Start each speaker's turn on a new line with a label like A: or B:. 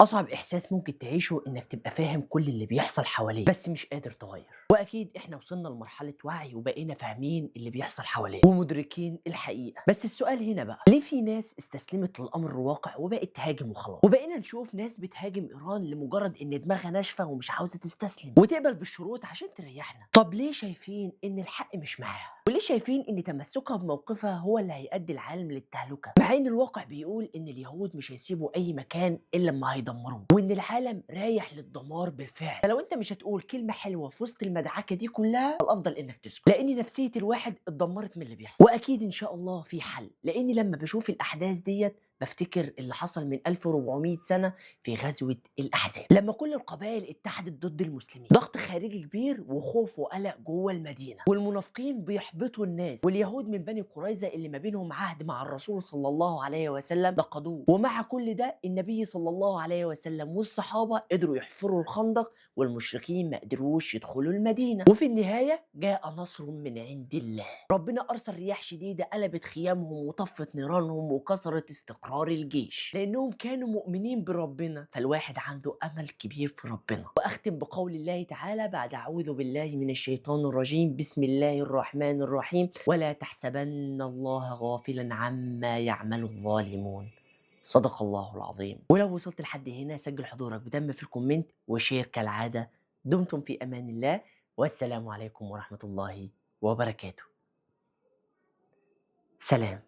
A: أصعب إحساس ممكن تعيشه إنك تبقى فاهم كل اللي بيحصل حواليك بس مش قادر تغير، وأكيد إحنا وصلنا لمرحلة وعي وبقينا فاهمين اللي بيحصل حوالينا ومدركين الحقيقة. بس السؤال هنا بقى، ليه في ناس استسلمت للأمر الواقع وبقت تهاجم وخلاص، وبقينا نشوف ناس بتهاجم إيران لمجرد إن دماغها ناشفة ومش عاوزة تستسلم وتقبل بالشروط عشان تريحنا؟ طب ليه شايفين إن الحق مش معاها؟ وليه شايفين إن تمسكها بموقفها هو اللي هيؤدي العالم للتهلكة، مع إن الواقع بيقول إن اليهود مش هيسيبوا أي مكان إلا لما هيدمروه وإن العالم رايح للدمار بالفعل؟ فلو أنت مش هتقول كلمة حلوة في وسط المدعكة دي كلها، الأفضل إنك تسكت، لأن نفسية الواحد اتدمرت من اللي بيحصل. وأكيد إن شاء الله في حل، لأني لما بشوف الأحداث ديت بفتكر اللي حصل من 1400 سنة في غزوة الأحزاب، لما كل القبائل اتحدت ضد المسلمين. ضغط خارجي كبير وخوف وقلق جوه المدينة، والمنافقين بيحبطوا الناس، واليهود من بني قريظة اللي ما بينهم عهد مع الرسول صلى الله عليه وسلم نقضوه. ومع كل ده النبي صلى الله عليه وسلم والصحابة قدروا يحفروا الخندق والمشركين ما قدروش يدخلوا المدينة. وفي النهاية جاء نصر من عند الله، ربنا أرسل رياح شديدة قلبت خيامهم وطفت نيرانهم وكسرت استقرار الجيش، لأنهم كانوا مؤمنين بربنا. فالواحد عنده أمل كبير في ربنا. وأختم بقول الله تعالى بعد أعوذ بالله من الشيطان الرجيم، بسم الله الرحمن الرحيم، ولا تحسبن الله غافلا عما يعمل الظالمون. صدق الله العظيم. ولو وصلت لحد هنا سجل حضورك بدم في الكومنت وشير كالعادة. دمتم في أمان الله، والسلام عليكم ورحمة الله وبركاته. سلام.